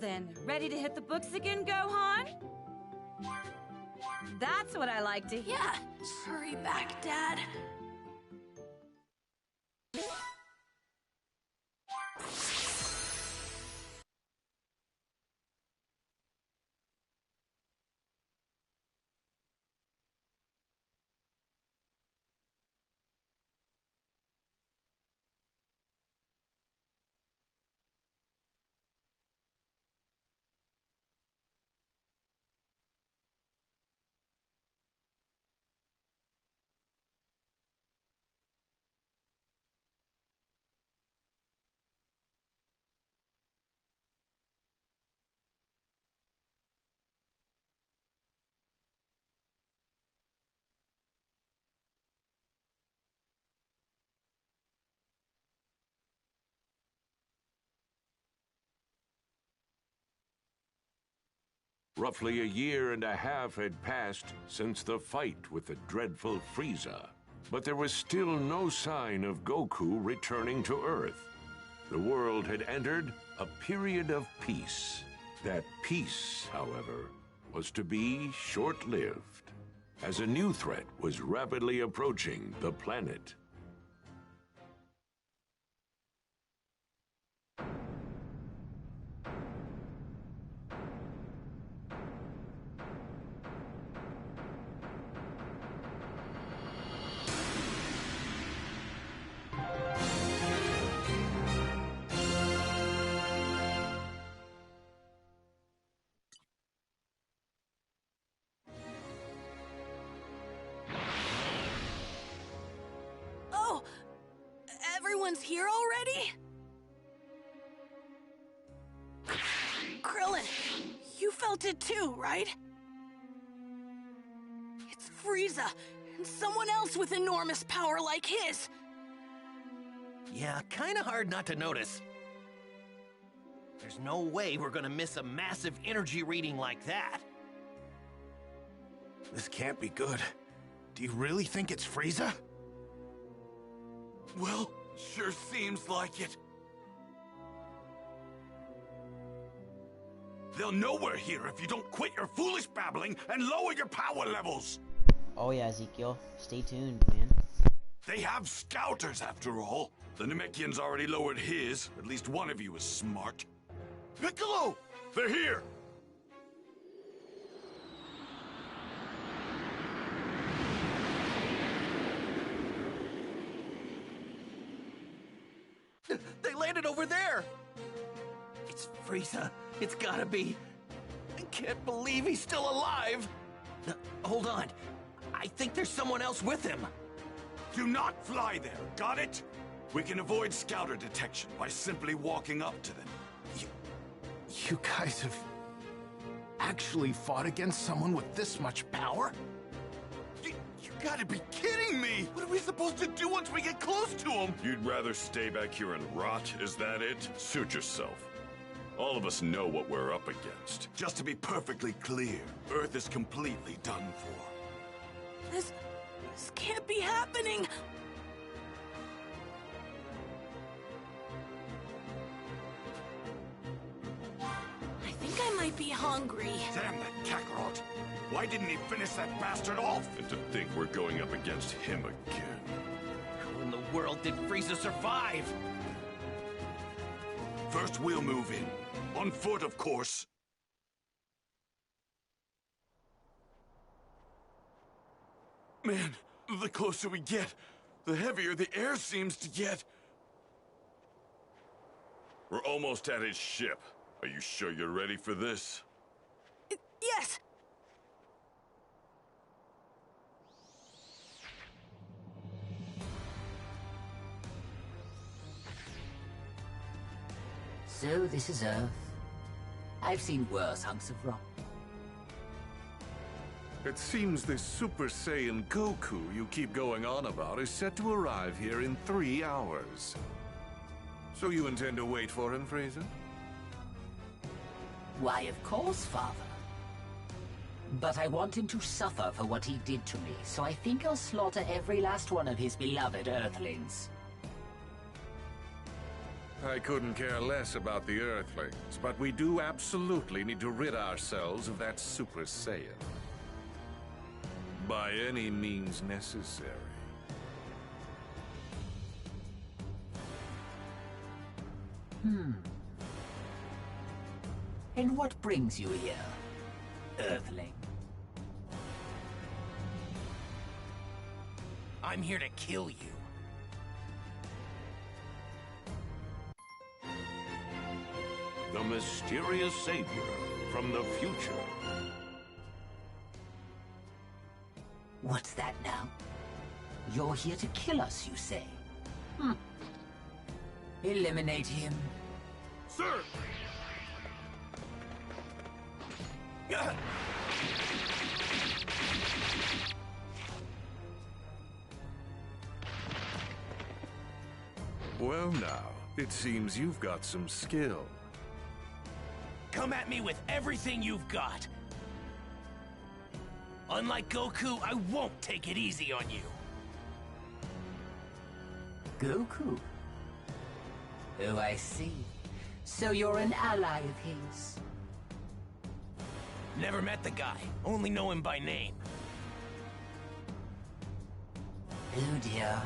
then, ready to hit the books again, Gohan? That's what I like to hear. Yeah, hurry back, Dad. Roughly a year and a half had passed since the fight with the dreadful Frieza, but there was still no sign of Goku returning to Earth. The world had entered a period of peace. That peace, however, was to be short-lived, as a new threat was rapidly approaching the planet. Oh, everyone's here already? Krillin, you felt it too, right? It's Frieza, and someone else with enormous power like his. Yeah, kinda hard not to notice. There's no way we're gonna miss a massive energy reading like that. This can't be good. Do you really think it's Frieza? Well, sure seems like it. They'll know we're here if you don't quit your foolish babbling and lower your power levels. Oh yeah, Ezekiel. Stay tuned, man. They have scouters, after all. The Namekian's already lowered his. At least one of you is smart. Piccolo! They're here! They landed over there! It's Frieza. It's gotta be. I can't believe he's still alive! Hold on. I think there's someone else with him. Do not fly there, got it? We can avoid scouter detection by simply walking up to them. You guys have actually fought against someone with this much power? You gotta be kidding me! What are we supposed to do once we get close to them? You'd rather stay back here and rot, is that it? Suit yourself. All of us know what we're up against. Just to be perfectly clear, Earth is completely done for. This can't be happening. I think I might be hungry. Damn that Kakarot! Why didn't he finish that bastard off? And to think we're going up against him again. How in the world did Frieza survive? First we'll move in. On foot, of course. Man, the closer we get, the heavier the air seems to get. We're almost at his ship. Are you sure you're ready for this? Yes! So this is Earth. I've seen worse hunks of rock. It seems this Super Saiyan Goku you keep going on about is set to arrive here in 3 hours. So you intend to wait for him, Frieza? Why, of course, Father. But I want him to suffer for what he did to me, so I think I'll slaughter every last one of his beloved Earthlings. I couldn't care less about the Earthlings, but we do absolutely need to rid ourselves of that Super Saiyan. By any means necessary. And what brings you here, Earthling? I'm here to kill you. The mysterious savior from the future. What's that now? You're here to kill us, you say? Eliminate him. Sir! Well now, it seems you've got some skill. Come at me with everything you've got. Unlike Goku, I won't take it easy on you. Goku? Oh, I see. So you're an ally of his. Never met the guy, only know him by name. Oh dear.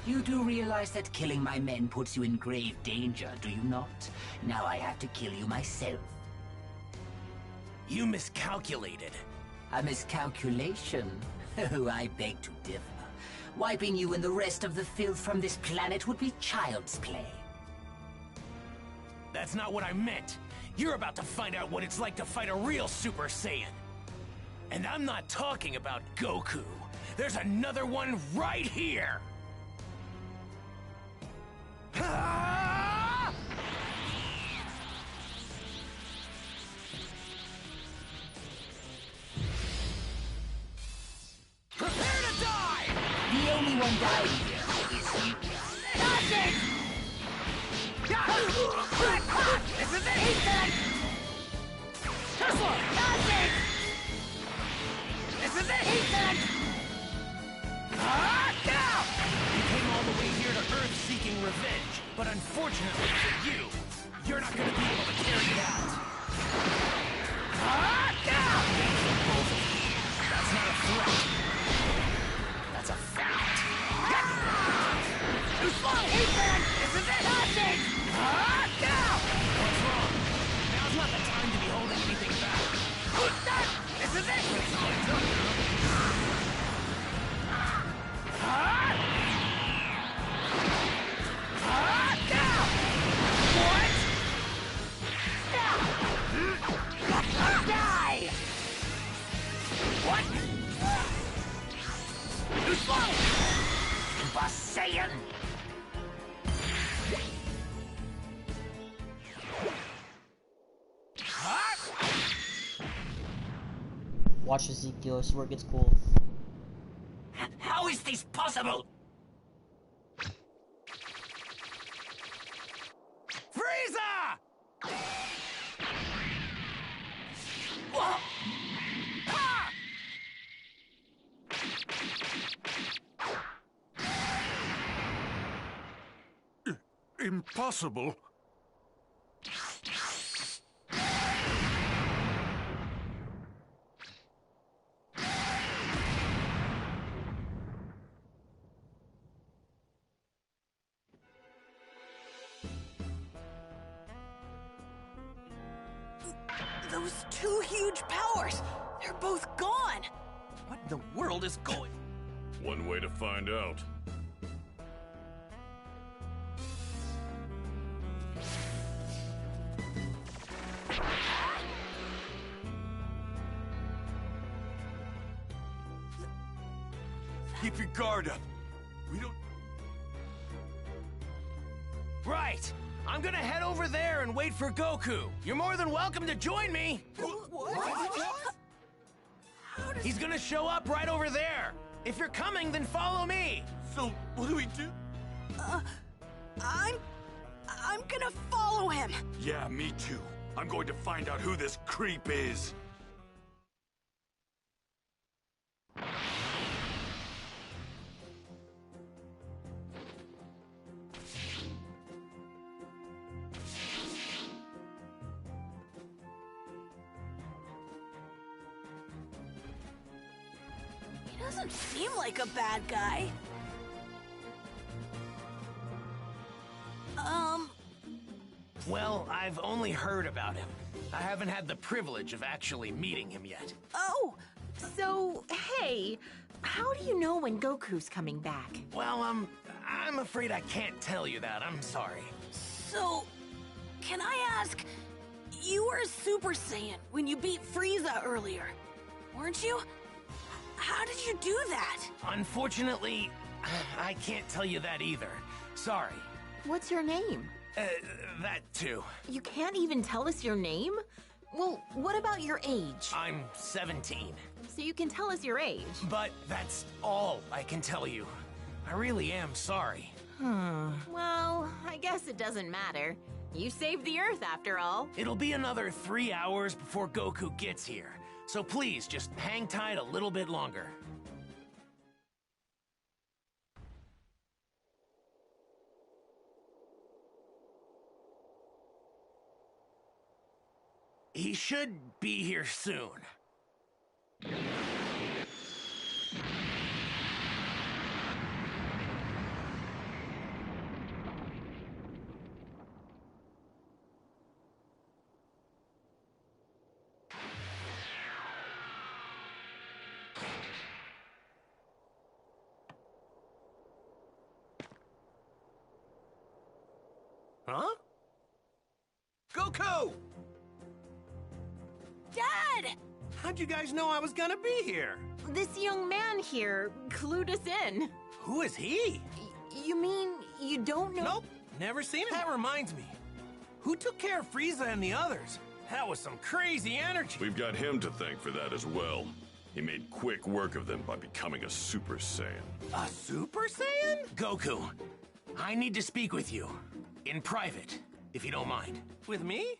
You do realize that killing my men puts you in grave danger, do you not? Now I have to kill you myself. You miscalculated. A miscalculation? Oh, I beg to differ. Wiping you and the rest of the filth from this planet would be child's play. That's not what I meant. You're about to find out what it's like to fight a real Super Saiyan. And I'm not talking about Goku. There's another one right here! Ah! Prepare to die! The only one dying here is you. Nothing! This is it! Ethan! Tesla! Nothing! This is it! Ethan! Now! You came all the way here to Earth seeking revenge, but unfortunately for you, you're not gonna be able to carry it out. Now! That's not a threat. That's a fact. Too slow! Ethan! This is it! Nothing! Now! What's wrong? Now's not the time to be holding anything back. This is it! That's all it took. Now! What? Die! What? Too slow! Super Saiyan! Watch Ezekiel, I swear it gets cool. How is this possible? Frieza! Impossible. Those two huge powers, they're both gone. What in the world is going? One way to find out. Keep your guard up. We don't... Right! I'm gonna head over there and wait for Goku. You're more than welcome to join me. He's gonna show up right over there. If you're coming, then follow me. So, what do we do? I'm gonna follow him. Yeah, me too. I'm going to find out who this creep is. He doesn't seem like a bad guy. Well, I've only heard about him. I haven't had the privilege of actually meeting him yet. Oh, so, hey, how do you know when Goku's coming back? Well, I'm afraid I can't tell you that. I'm sorry. So, can I ask, you were a Super Saiyan when you beat Frieza earlier, weren't you? How did you do that? Unfortunately, I can't tell you that either. Sorry. What's your name? That too. You can't even tell us your name? Well, what about your age? I'm 17. So you can tell us your age. But that's all I can tell you. I really am sorry. Well, I guess it doesn't matter. You saved the Earth after all. It'll be another 3 hours before Goku gets here. So please, just hang tight a little bit longer. He should be here soon. Huh? Goku! Dad! How'd you guys know I was gonna be here? This young man here clued us in. Who is he? You mean you don't know? Nope, never seen him. That reminds me. Who took care of Frieza and the others? That was some crazy energy. We've got him to thank for that as well. He made quick work of them by becoming a Super Saiyan. A Super Saiyan? Goku, I need to speak with you. In private, if you don't mind. With me?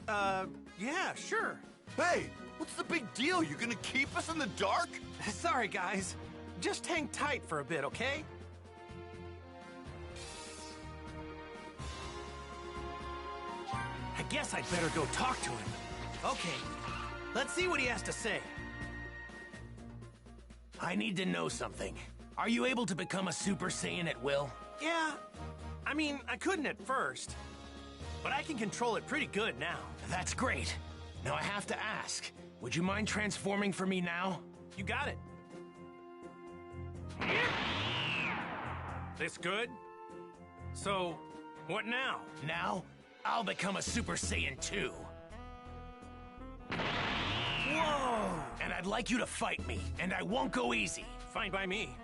Yeah, sure. Hey, what's the big deal? You gonna keep us in the dark? Sorry, guys. Just hang tight for a bit, okay? I guess I'd better go talk to him. Okay, let's see what he has to say. I need to know something. Are you able to become a Super Saiyan at will? Yeah. I mean, I couldn't at first. But I can control it pretty good now. That's great. Now I have to ask, would you mind transforming for me now? You got it. This good? So, what now? Now, I'll become a Super Saiyan 2. Whoa! And I'd like you to fight me, and I won't go easy. Fine by me.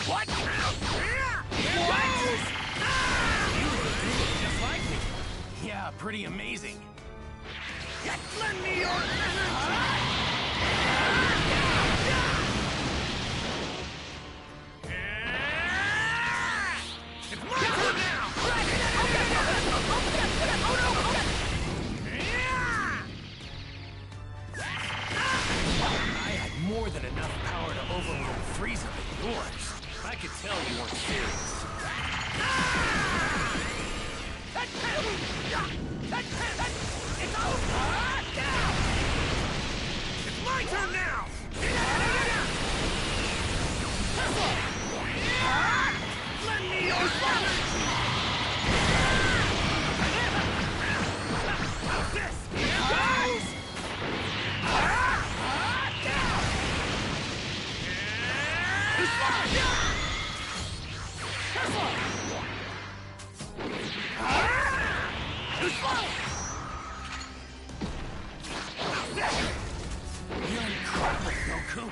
What? You just like me. Yeah, pretty amazing. Lend me your It's my turn now! I had more than enough power to overwhelm Frieza with yours. I could tell you weren't serious. It's over! It's my turn now! Lend me your How's this? Here goes! You're incredible, Goku.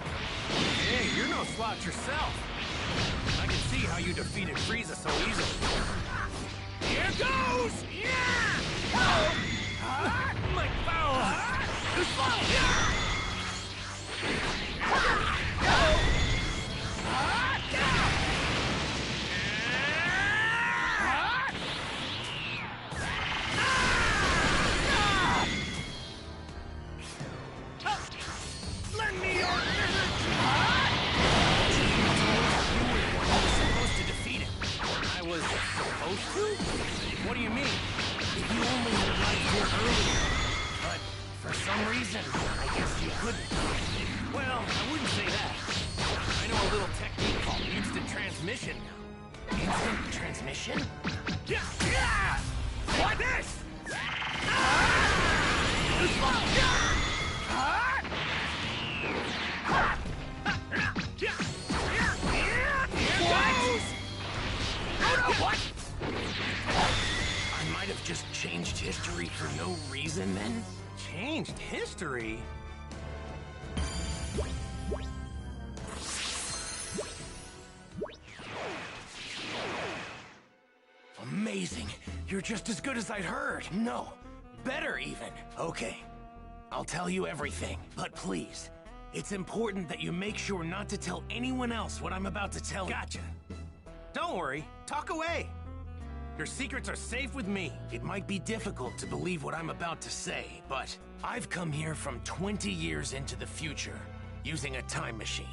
Hey, you're no slouch yourself. I can see how you defeated Frieza so easily. Here goes! Yeah! My power! Lend me your energy! You were the one who was supposed to defeat him. I was supposed to? What do you mean? If you only had arrived here earlier. But for some reason, I guess you couldn't. Well, I wouldn't say that. I know a little technique called instant transmission now. Instant transmission? Yeah! Like this! What? I might have just changed history for no reason then? Changed history? Amazing. You're just as good as I'd heard. No, better even. Okay, I'll tell you everything. But please, it's important that you make sure not to tell anyone else what I'm about to tell you. Gotcha. Don't worry, talk away. Your secrets are safe with me. It might be difficult to believe what I'm about to say, but I've come here from 20 years into the future, using a time machine.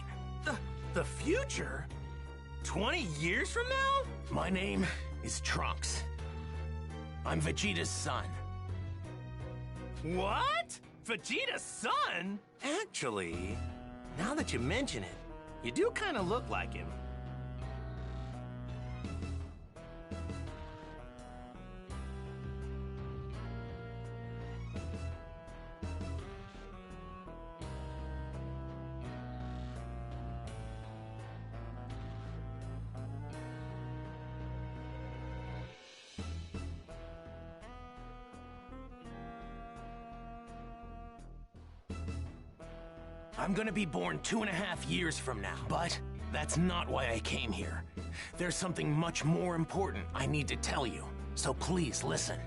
The future? 20 years from now? My name is Trunks. I'm Vegeta's son. What? Vegeta's son? Actually, now that you mention it, you do kind of look like him. I'm gonna be born 2.5 years from now, but that's not why I came here. There's something much more important I need to tell you, so please listen.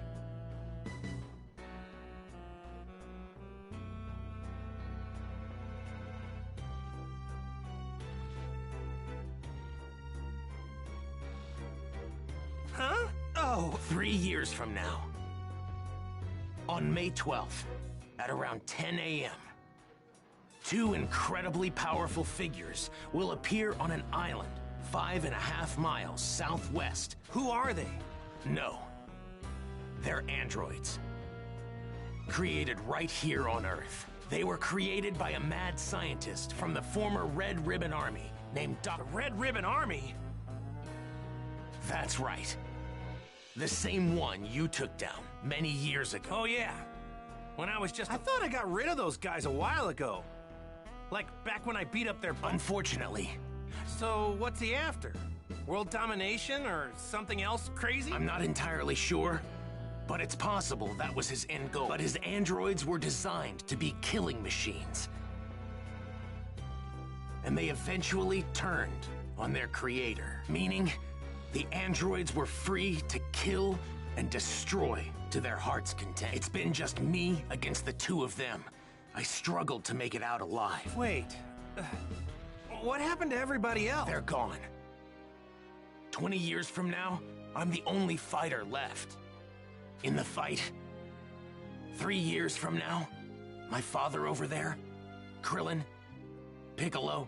Huh? Oh, 3 years from now. On May 12th, at around 10 a.m., 2 incredibly powerful figures will appear on an island 5.5 miles southwest. Who are they? No. They're androids. Created right here on Earth. They were created by a mad scientist from the former Red Ribbon Army named Dr. Red Ribbon Army? That's right. The same one you took down many years ago. Oh yeah. When I thought I got rid of those guys a while ago. Like, back when I beat up their... Unfortunately. So, what's he after? World domination or something else crazy? I'm not entirely sure, but it's possible that was his end goal. But his androids were designed to be killing machines. And they eventually turned on their creator. Meaning, the androids were free to kill and destroy to their heart's content. It's been just me against the 2 of them. I struggled to make it out alive. Wait, what happened to everybody else? They're gone. 20 years from now, I'm the only fighter left. In the fight, 3 years from now, my father over there, Krillin, Piccolo,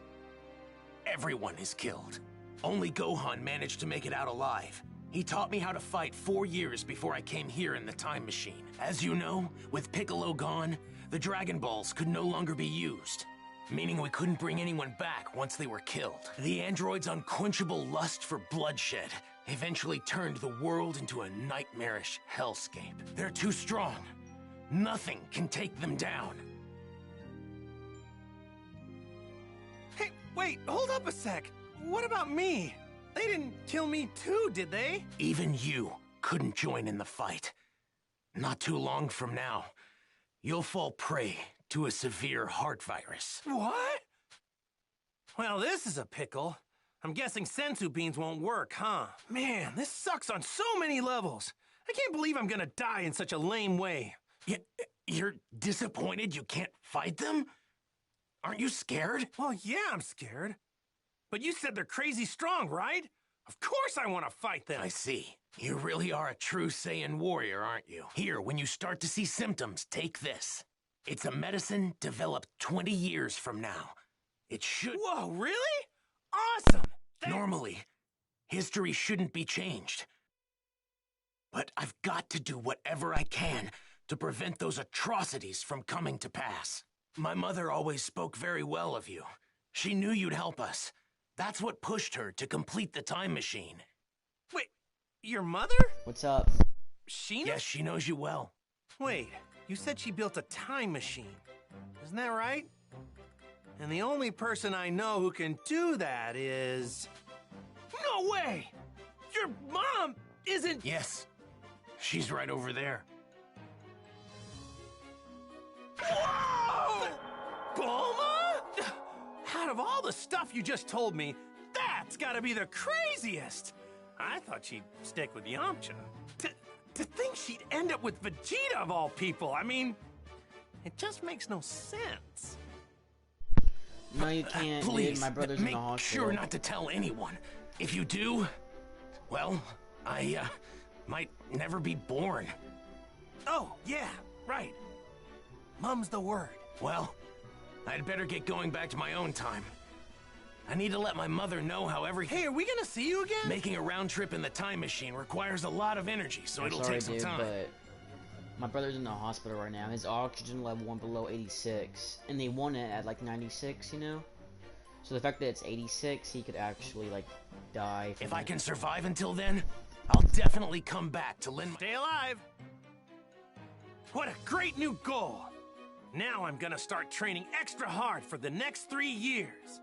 everyone is killed. Only Gohan managed to make it out alive. He taught me how to fight 4 years before I came here in the time machine. As you know, with Piccolo gone, the Dragon Balls could no longer be used, meaning we couldn't bring anyone back once they were killed. The android's unquenchable lust for bloodshed eventually turned the world into a nightmarish hellscape. They're too strong. Nothing can take them down. Hey, wait, hold up a sec. What about me? They didn't kill me too, did they? Even you couldn't join in the fight. Not too long from now, you'll fall prey to a severe heart virus. What? Well, this is a pickle. I'm guessing sensu beans won't work, huh? Man, this sucks on so many levels. I can't believe I'm gonna die in such a lame way. You're disappointed you can't fight them? Aren't you scared? Well, yeah, I'm scared. But you said they're crazy strong, right? Of course I want to fight them. I see. You really are a true Saiyan warrior, aren't you? Here, when you start to see symptoms, take this. It's a medicine developed 20 years from now. It should... Whoa, really? Awesome! Normally, history shouldn't be changed. But I've got to do whatever I can to prevent those atrocities from coming to pass. My mother always spoke very well of you. She knew you'd help us. That's what pushed her to complete the time machine. Wait, your mother? What's up? Sheena? Yes, she knows you well. Wait, you said she built a time machine. Isn't that right? And the only person I know who can do that is... No way! Your mom isn't... Yes, she's right over there. Whoa! Bulma? Out of all the stuff you just told me, that's gotta be the craziest! I thought she'd stick with Yamcha. To think she'd end up with Vegeta of all people, I mean, it just makes no sense. No, you can't, Please, dude. My brother's in the hospital. Make sure not to tell anyone. If you do, well, I, might never be born. Oh, yeah, right. Mum's the word. Well, I'd better get going back to my own time. I need to let my mother know how everything... Hey, are we gonna see you again? Making a round trip in the time machine requires a lot of energy, so it'll take some time. But my brother's in the hospital right now. His oxygen level went below 86, and they want it at like 96, you know? So the fact that it's 86, he could actually, like, die. If I can survive until then, I'll definitely come back to lend my... Stay alive! What a great new goal! Now I'm gonna start training extra hard for the next 3 years.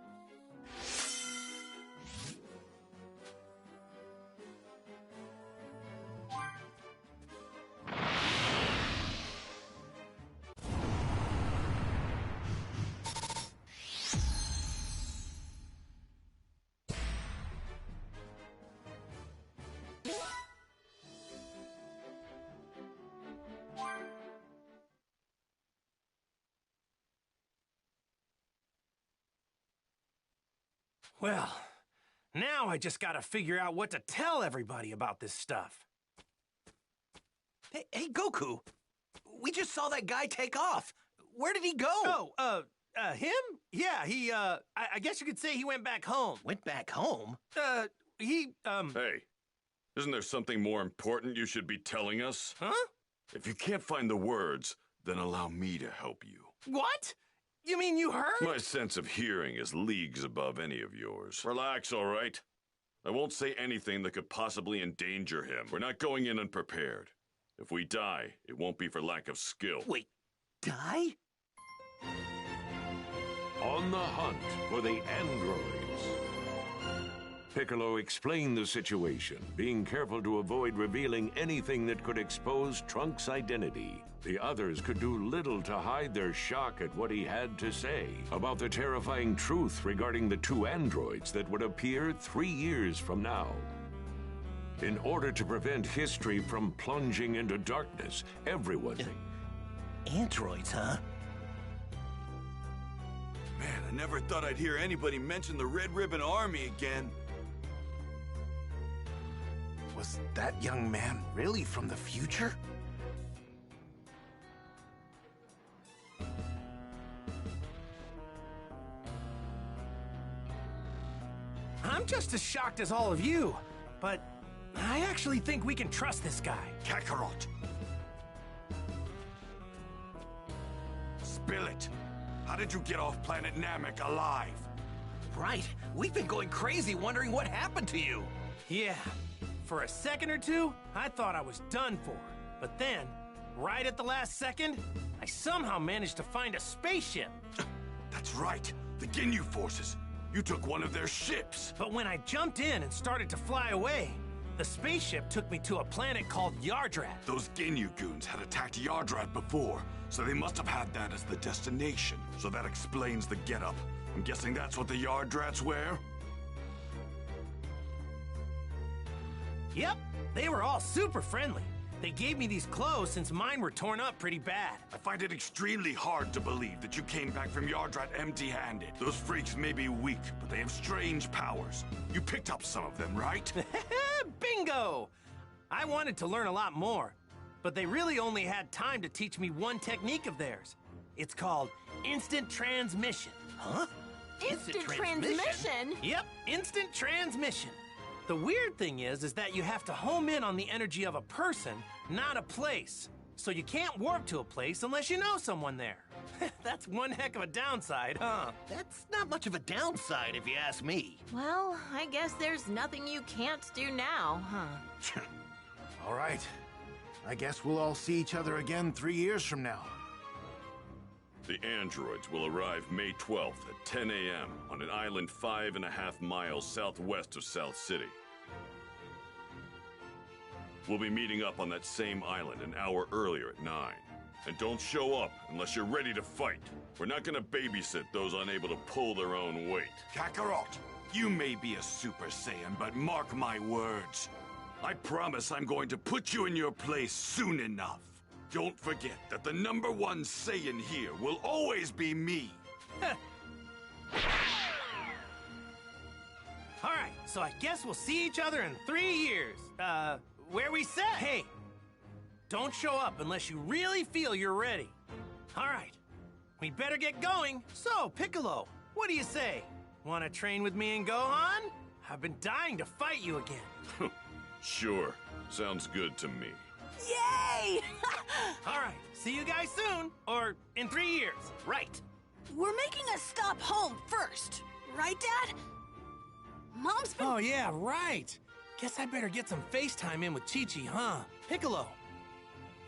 Well, now I just gotta figure out what to tell everybody about this stuff. Hey, Goku! We just saw that guy take off. Where did he go? Oh, him? Yeah, I guess you could say he went back home. Went back home? Hey, isn't there something more important you should be telling us? Huh? If you can't find the words, then allow me to help you. What? You mean you heard? My sense of hearing is leagues above any of yours. Relax, all right? I won't say anything that could possibly endanger him. We're not going in unprepared. If we die, it won't be for lack of skill. Wait, die? On the hunt for the androids. Piccolo explained the situation, being careful to avoid revealing anything that could expose Trunks' identity. The others could do little to hide their shock at what he had to say about the terrifying truth regarding the 2 androids that would appear 3 years from now. In order to prevent history from plunging into darkness, everyone... Androids, huh? Man, I never thought I'd hear anybody mention the Red Ribbon Army again. Was that young man really from the future? I'm just as shocked as all of you, but I actually think we can trust this guy. Kakarot! Spill it! How did you get off planet Namek alive? Right. We've been going crazy wondering what happened to you. Yeah. For a second or two, I thought I was done for. But then, right at the last second, I somehow managed to find a spaceship. That's right. The Ginyu forces. You took one of their ships. But when I jumped in and started to fly away, the spaceship took me to a planet called Yardrat. Those Ginyu goons had attacked Yardrat before, so they must have had that as the destination. So that explains the getup. I'm guessing that's what the Yardrats wear? Yep, they were all super friendly. They gave me these clothes since mine were torn up pretty bad. I find it extremely hard to believe that you came back from Yardrat empty-handed. Those freaks may be weak, but they have strange powers. You picked up some of them, right? Bingo! I wanted to learn a lot more, but they really only had time to teach me one technique of theirs. It's called instant transmission. Huh? Instant transmission? Yep, instant transmission. The weird thing is that you have to home in on the energy of a person, not a place. So you can't warp to a place unless you know someone there. That's one heck of a downside, huh? That's not much of a downside if you ask me. Well, I guess there's nothing you can't do now, huh? All right. I guess we'll all see each other again 3 years from now. The androids will arrive May 12th at 10 a.m. on an island 5.5 miles southwest of South City. We'll be meeting up on that same island an hour earlier at 9. And don't show up unless you're ready to fight. We're not gonna babysit those unable to pull their own weight. Kakarot, you may be a Super Saiyan, but mark my words. I promise I'm going to put you in your place soon enough. Don't forget that the #1 Saiyan here will always be me. All right, so I guess we'll see each other in 3 years. Where we said? Hey, don't show up unless you really feel you're ready. All right, we better get going. So, Piccolo, what do you say? Want to train with me and Gohan? I've been dying to fight you again. Sure, sounds good to me. Yay! All right, see you guys soon, or in 3 years, right? We're making a stop home first, right, Dad? Mom's been... Oh, yeah, right. Guess I better get some FaceTime in with Chi-Chi, huh? Piccolo,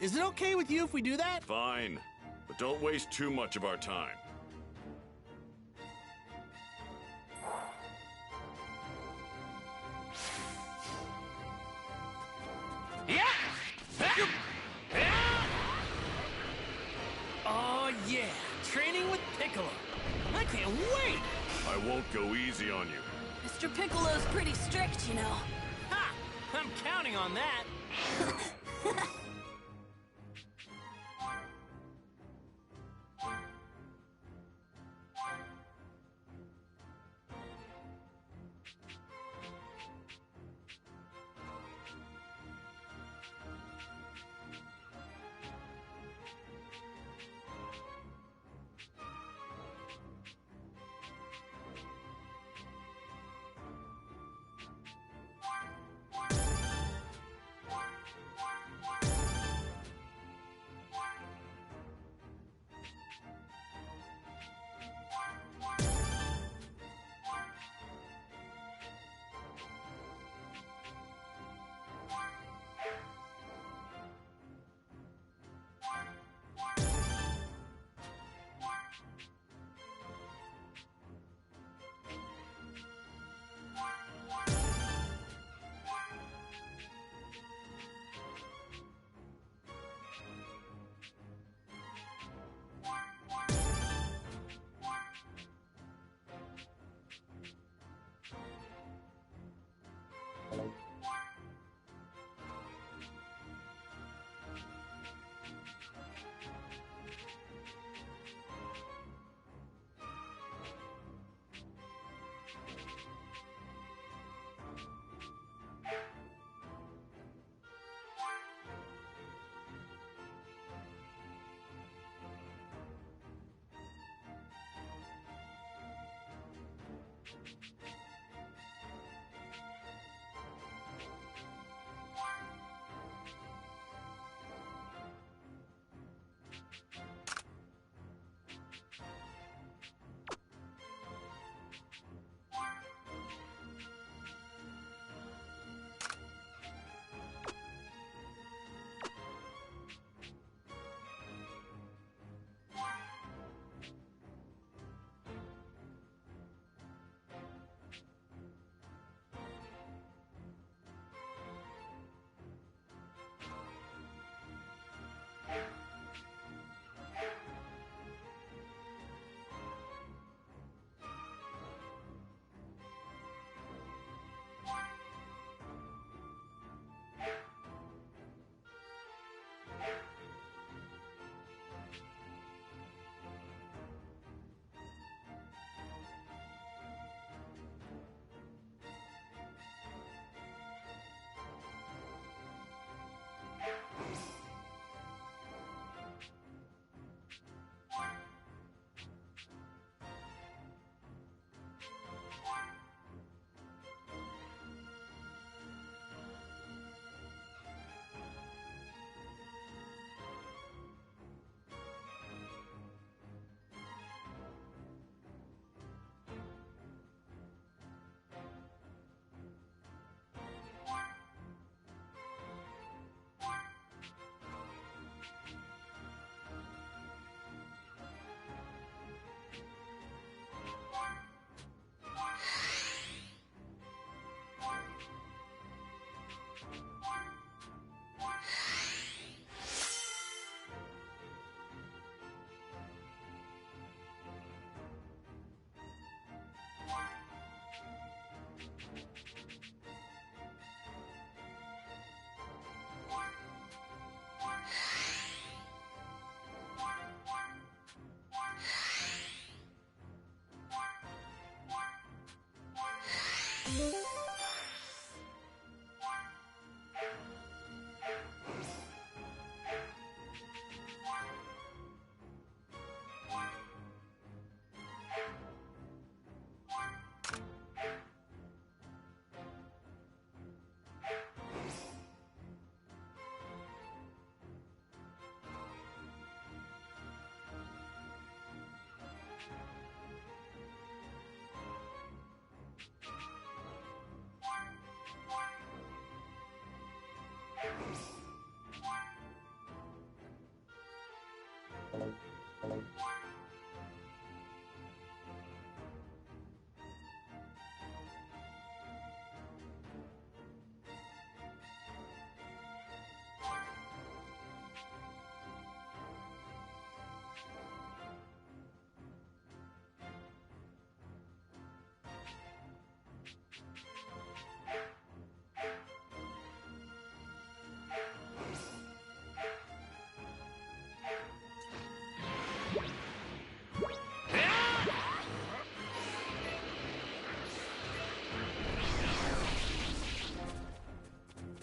is it okay with you if we do that? Fine, but don't waste too much of our time. Yeah! Oh, yeah, training with Piccolo. I can't wait! I won't go easy on you. Mr. Piccolo's pretty strict, you know. Ha! I'm counting on that.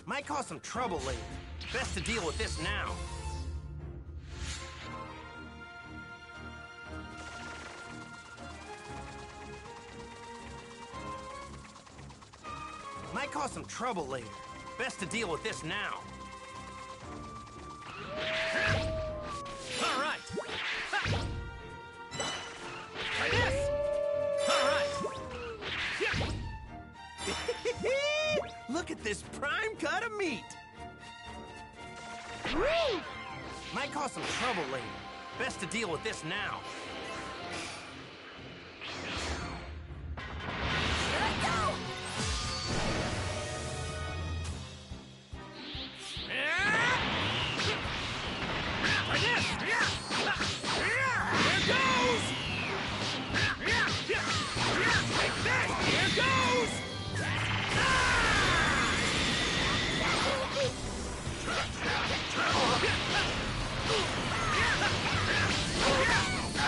Might cause some trouble later. Best to deal with this now. Might cause some trouble later. Best to deal with this now. All right. Try this. All right. Look at this prime cut of meat. Woo! Might cause some trouble later. Best to deal with this now. Here I go! Try this. Here goes. Take this. Here goes.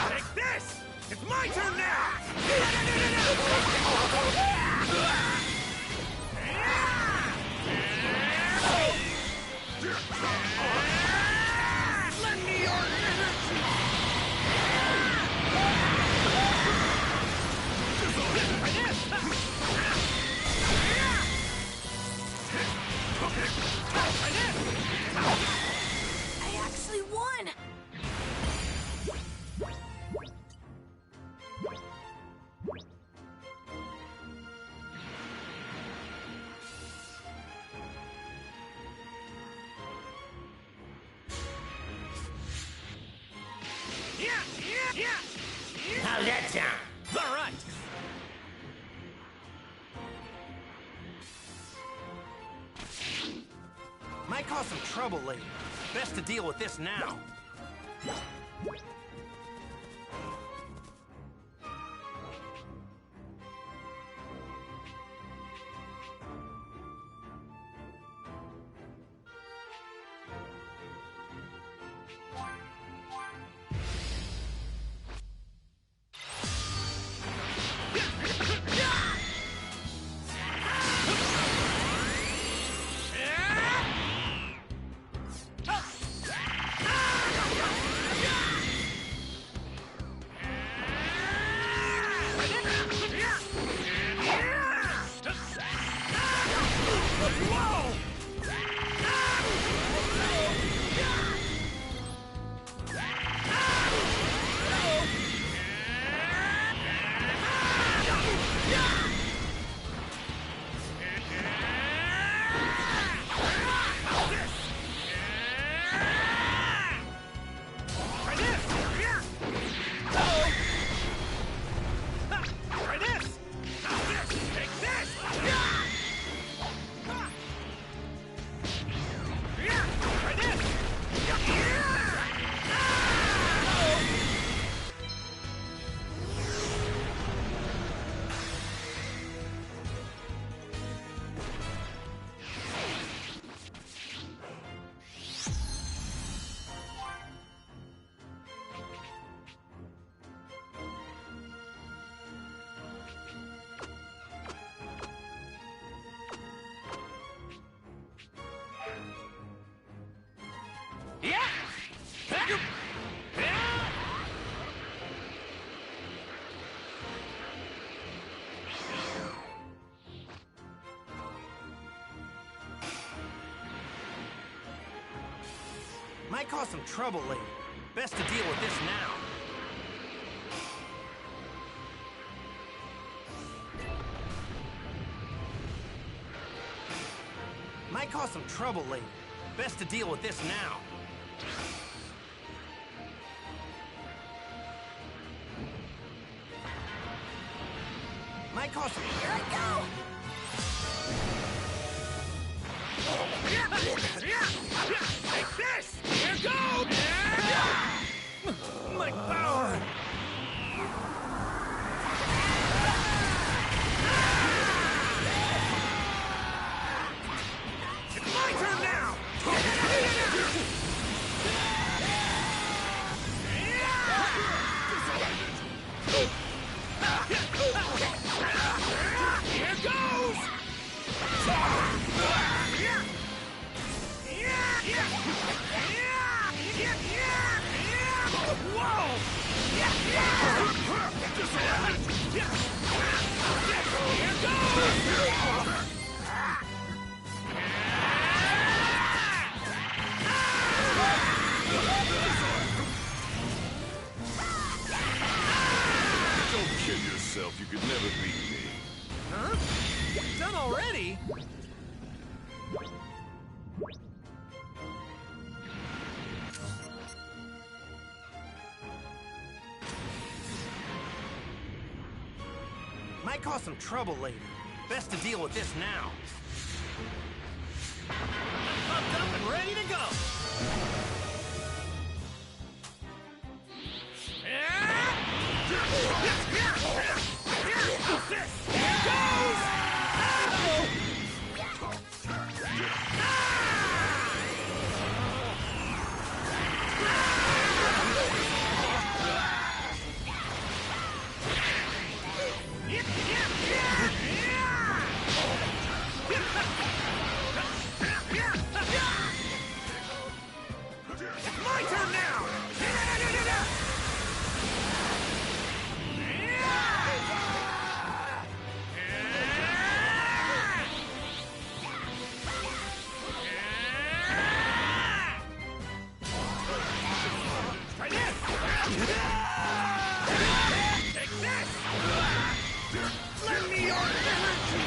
Take this! It's my turn now! Lend me your energy! Try this! Try this! I actually won! How's that sound? All right. Might cause some trouble later. Best to deal with this now. Might cause some trouble later. Best to deal with this now. Might cause some trouble later. Best to deal with this now. Might cost me. Here I go! Take this! Here goes! My power! It's my turn now! Here goes! Whoa! Here goes! Don't kill yourself. You could never beat me. Huh? Done already? Might cause some trouble later. Best to deal with this now. I'm pumped up and ready to go. Here goes! It's my turn now! Try this! Take this! Lend me your energy!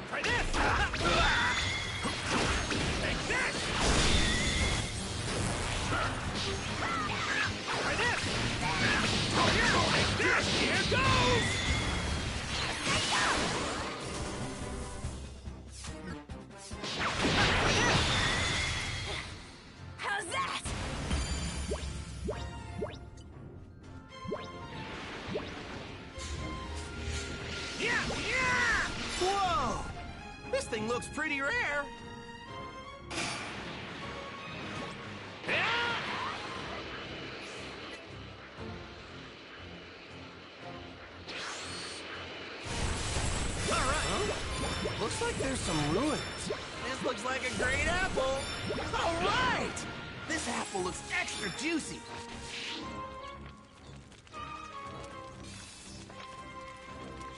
Try this! Take this! Try this! Take this! Here goes! How's that? Yeah! Whoa! This thing looks pretty rare. All right. Looks like there's some ruins. This looks like a great apple. All right! This apple looks extra juicy.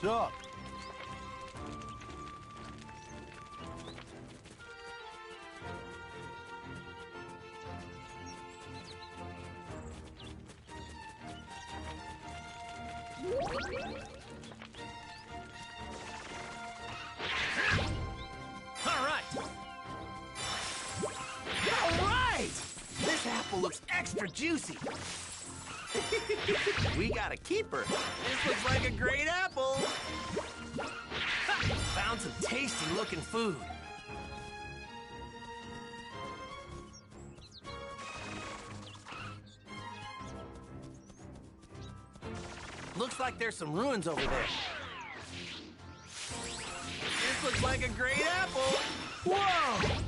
Sup? All right! All right! This apple looks extra juicy. We got a keeper. This looks like a great apple. Found some tasty looking food. Looks like there's some ruins over there. This looks like a great apple. Whoa!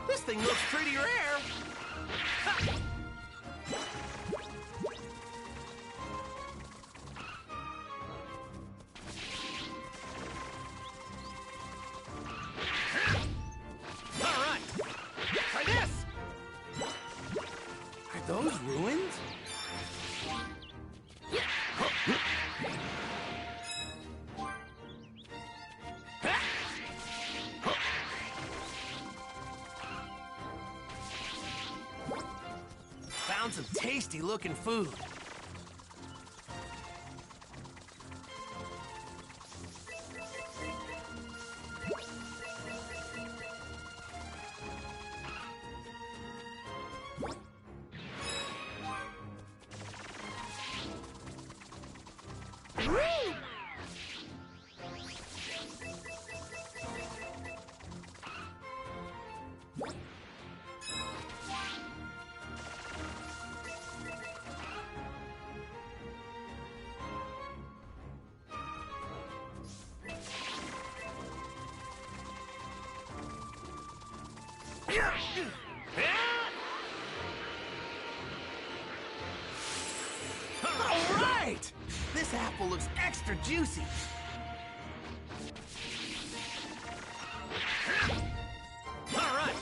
This thing looks pretty rare. All right. Try this. Are those ruins? Found some tasty looking food. All right! This apple looks extra juicy. All right!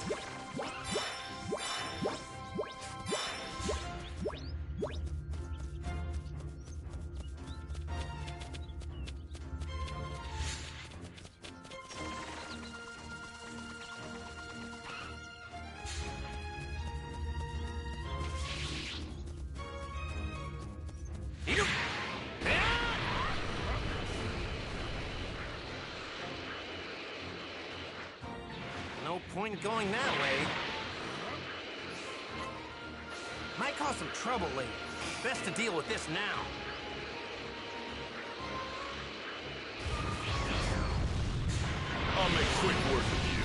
No point in going that way. Might cause some trouble later. Best to deal with this now. I'll make quick work of you.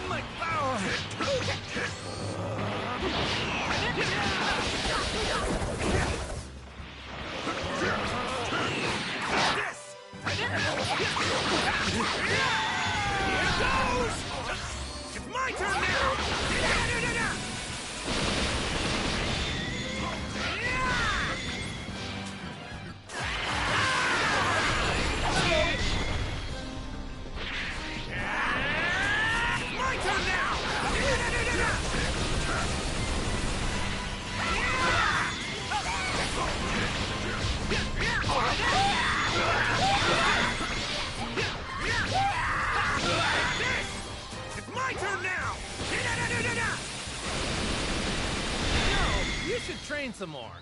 My power! Here goes! It's my turn now! My turn now! It's my turn now! No, you should train some more.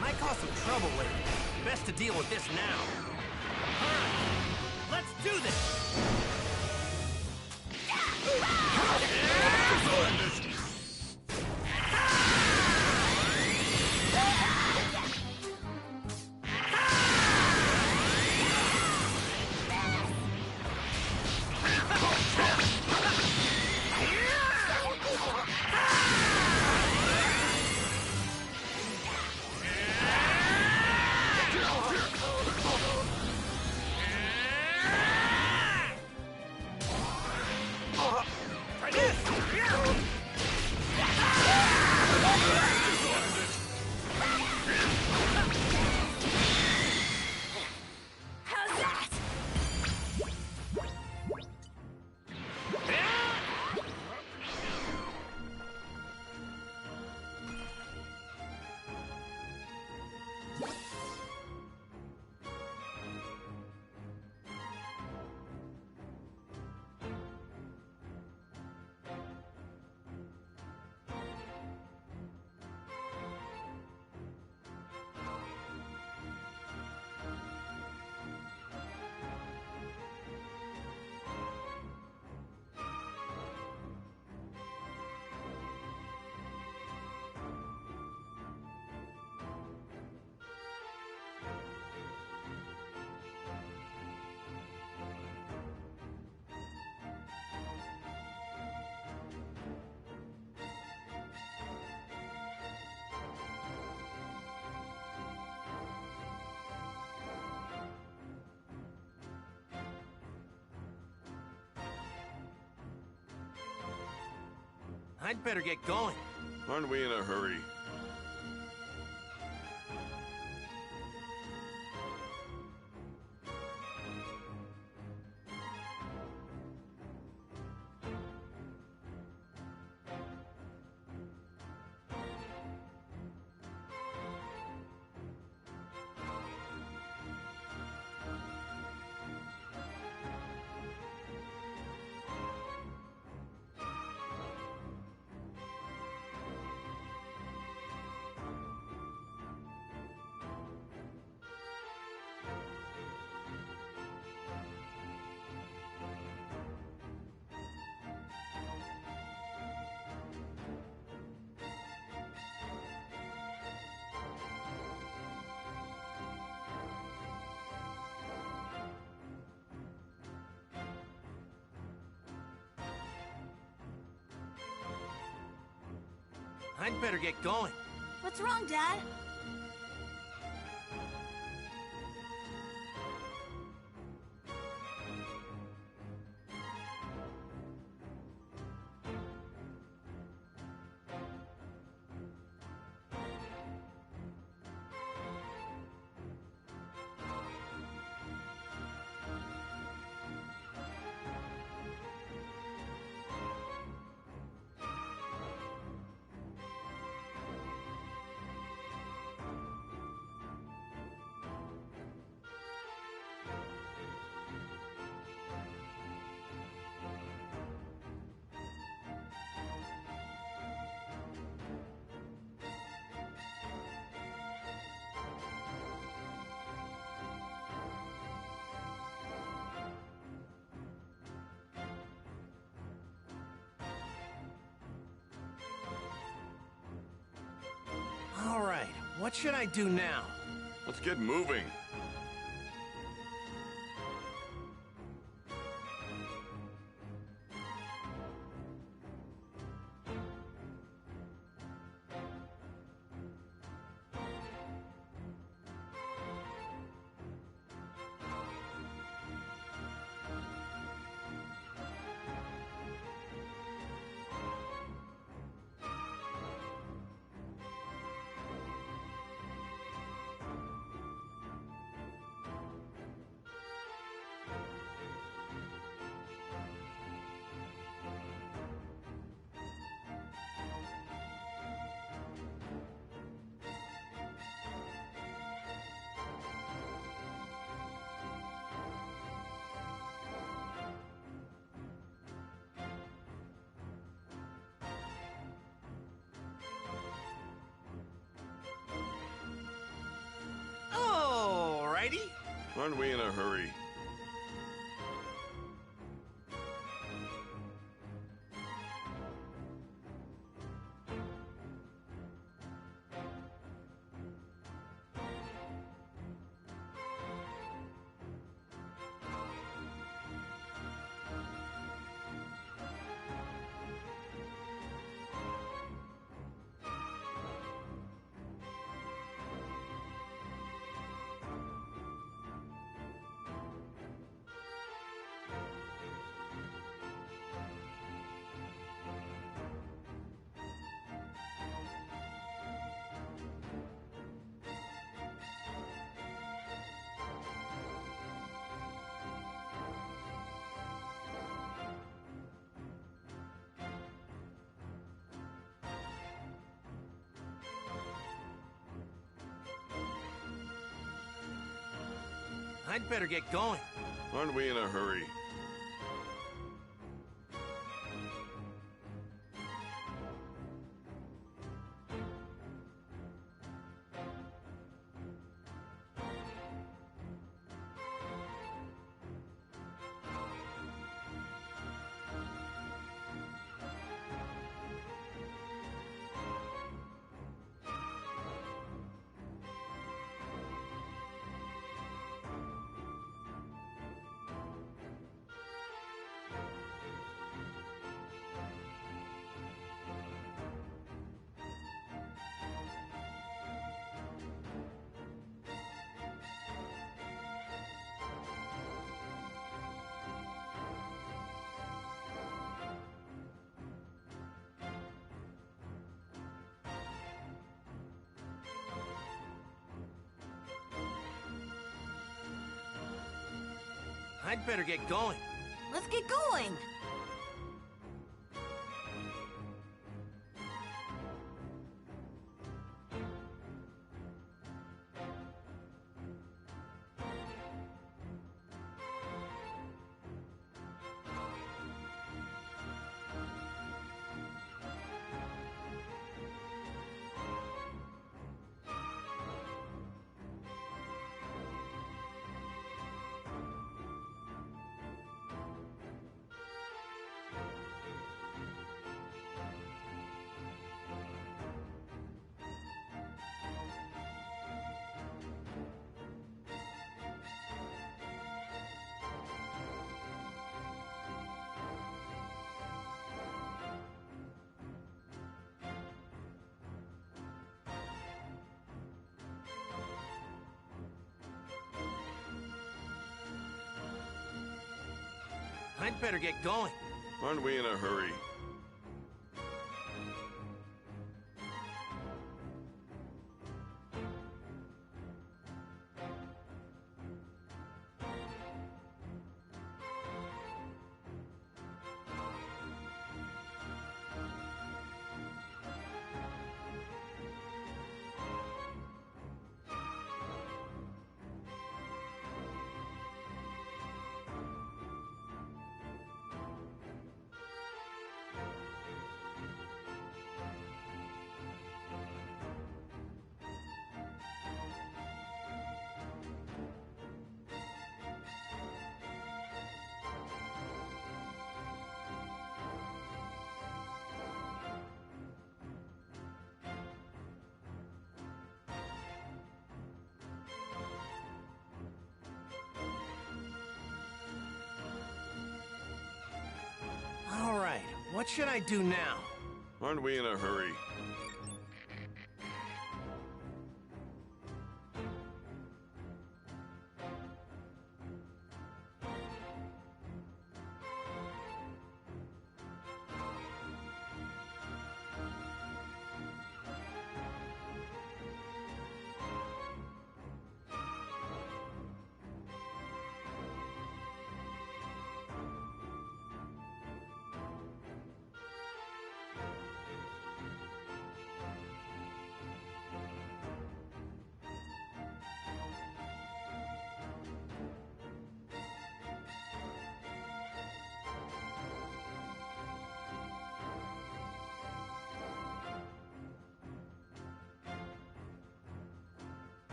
Might cause some trouble later. Best to deal with this now. All right, let's do this! I'd better get going. Aren't we in a hurry? I'd better get going. What's wrong, Dad? All right, what should I do now? Let's get moving. Alrighty. Aren't we in a hurry? I'd better get going. Aren't we in a hurry? I'd better get going. Let's get going. I'd better get going. Aren't we in a hurry? All right, what should I do now? Aren't we in a hurry?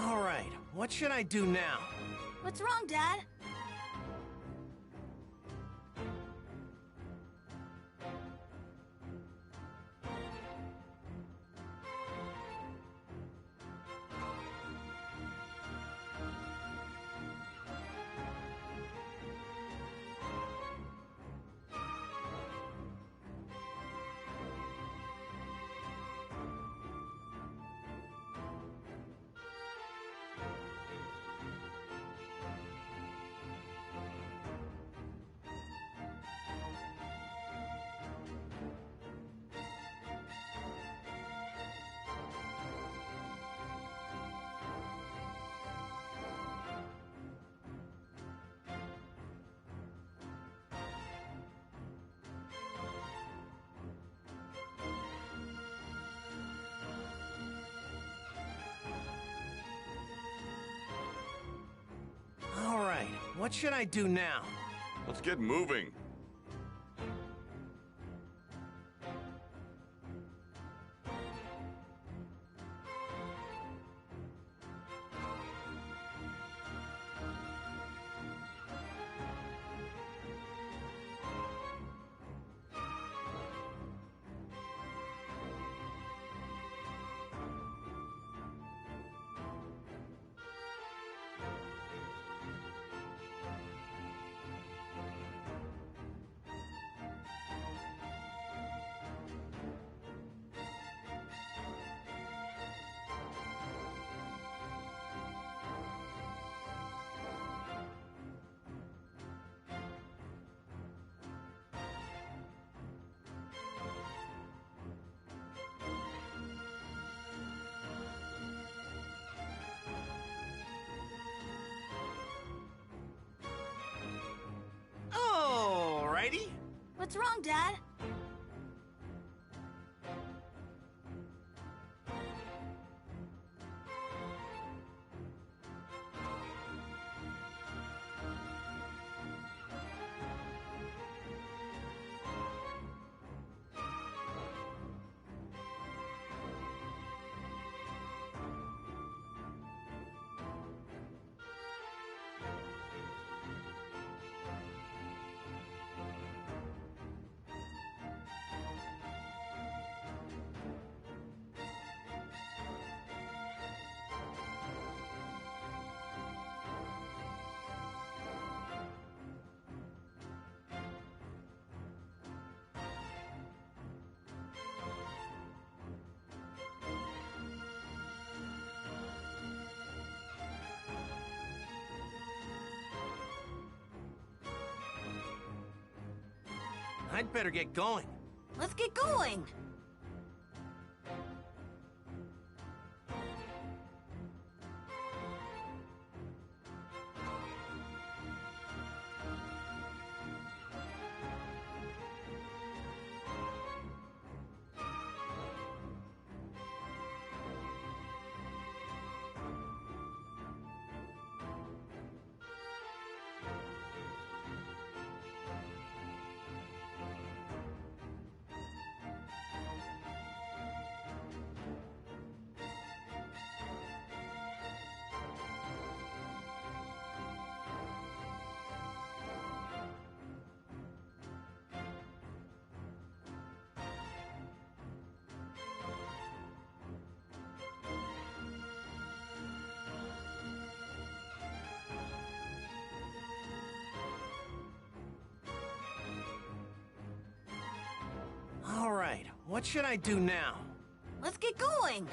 All right, what should I do now? What's wrong, Dad? All right, what should I do now? Let's get moving. What's wrong, Dad? I'd better get going. Let's get going. All right, what should I do now? Let's get going.